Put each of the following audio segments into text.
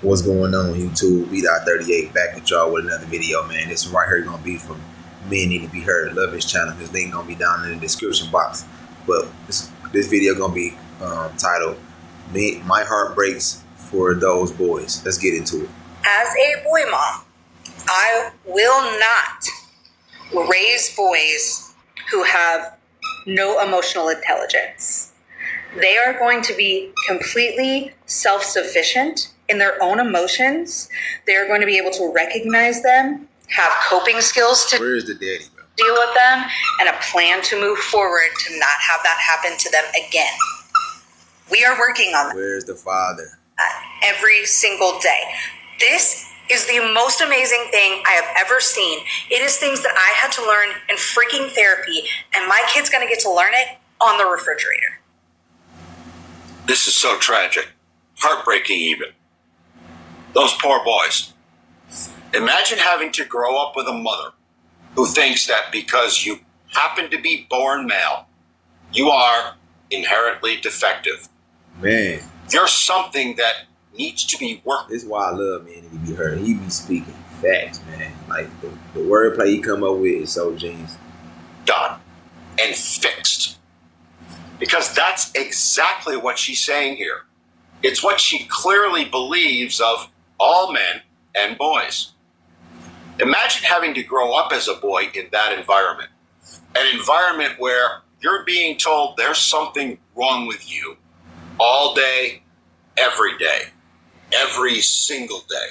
What's going on YouTube? B.38 back with y'all with another video, man. This right here gonna be from Men Need to Be Heard. Love his channel. His link gonna be down in the description box. But this video gonna be titled My Heart Breaks for Those Boys. Let's get into it. As a boy mom, I will not raise boys who have no emotional intelligence. They are going to be completely self-sufficient in their own emotions. They are going to be able to recognize them, have coping skills to Where's the daddy, bro? deal with them, and a plan to move forward to not have that happen to them again. We are working on that. Where's the father? Every single day. This is the most amazing thing I have ever seen. It is things that I had to learn in freaking therapy, and my kid's going to get to learn it on the refrigerator. This is so tragic. Heartbreaking even. Those poor boys. Imagine having to grow up with a mother who thinks that because you happen to be born male, you are inherently defective. Man, You're something that needs to be worked. this is why I love Men Need to Be Heard. He be speaking facts, man. Like the wordplay he come up with is so genius. Done and fixed. Because that's exactly what she's saying here. It's what she clearly believes of all men and boys. Imagine having to grow up as a boy in that environment. An environment where you're being told there's something wrong with you all day, every day, every single day.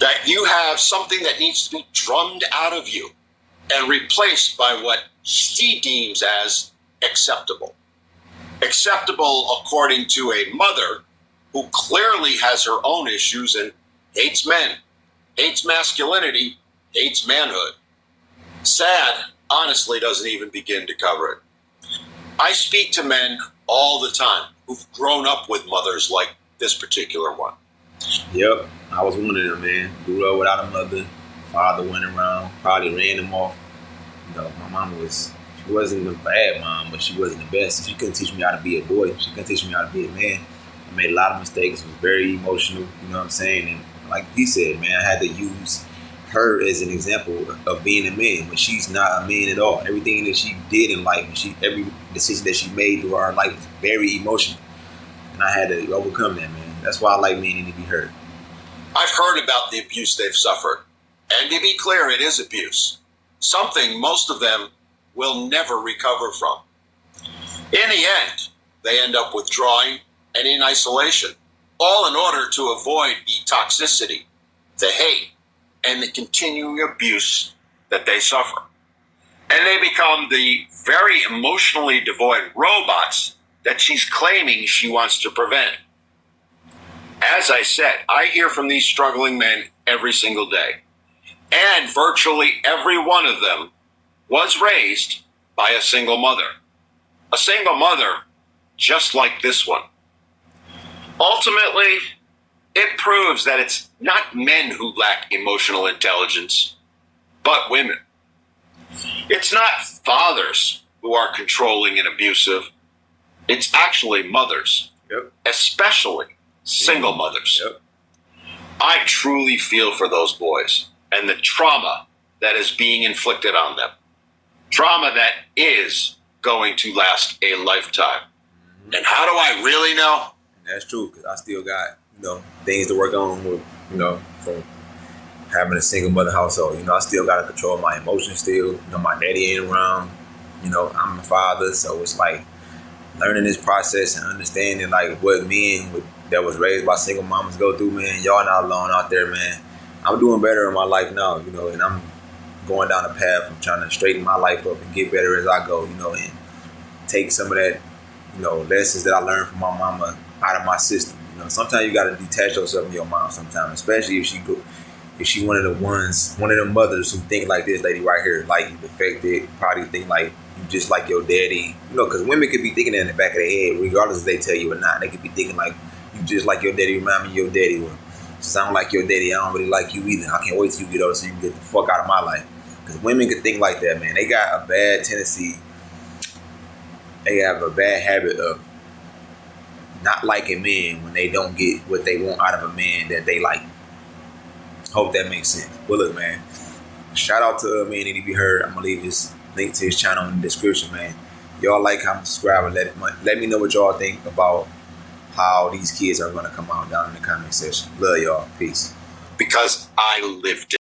That you have something that needs to be drummed out of you and replaced by what she deems as acceptable. Acceptable according to a mother who clearly has her own issues and hates men, hates masculinity, hates manhood. Sad, honestly, doesn't even begin to cover it. I speak to men all the time who've grown up with mothers like this particular one. Yep, I was one of them, man. Grew up without a mother. Father went around, probably ran him off. You know, my mom she wasn't a bad mom, but she wasn't the best. She couldn't teach me how to be a boy. She couldn't teach me how to be a man. I made a lot of mistakes. Was very emotional. You know what I'm saying? And like he said, man, I had to use her as an example of being a man, but she's not a man at all. Everything that she did in life, every decision that she made through her life was very emotional, and I had to overcome that, man. That's why I like Men Need to Be Heard. I've heard about the abuse they've suffered. And to be clear, it is abuse. Something most of them will never recover from. In the end, they end up withdrawing and in isolation, all in order to avoid the toxicity, the hate, and the continuing abuse that they suffer. And they become the very emotionally devoid robots that she's claiming she wants to prevent. As I said, I hear from these struggling men every single day. And virtually every one of them was raised by a single mother. A single mother just like this one. Ultimately, it proves that it's not men who lack emotional intelligence, but women. It's not fathers who are controlling and abusive. It's actually mothers, Yep. especially single mothers. Yep. I truly feel for those boys and the trauma that is being inflicted on them. Trauma that is going to last a lifetime. And how do I really know? That's true, because I still got, things to work on with, from having a single mother household. I still got to control my emotions still. My daddy ain't around. I'm a father, so it's like learning this process and understanding like what men that was raised by single mamas go through, man. Y'all not alone out there, man. I'm doing better in my life now, and I'm going down a path of trying to straighten my life up and get better as I go, and take some of that, lessons that I learned from my mama out of my system. Sometimes you got to detach yourself from your mom sometimes, especially if she one of the mothers who think like this lady right here, like the fact that probably think like you just like your daddy, because women could be thinking that in the back of their head, regardless if they tell you or not. They could be thinking like you just like your daddy, remind me of your daddy, or since I don't like your daddy, I don't really like you either. I can't wait till you get older so you can get the fuck out of my life. Because women could think like that, man. They got a bad tendency. They have a bad habit of not liking men when they don't get what they want out of a man that they like. Hope that makes sense. Well, look, man. Shout out to Man Need to Be Heard. I'm gonna leave his link to his channel in the description, man. Y'all like, comment, subscribe, and let me know what y'all think about how these kids are gonna come out down in the comment section. Love y'all. Peace. Because I lived it.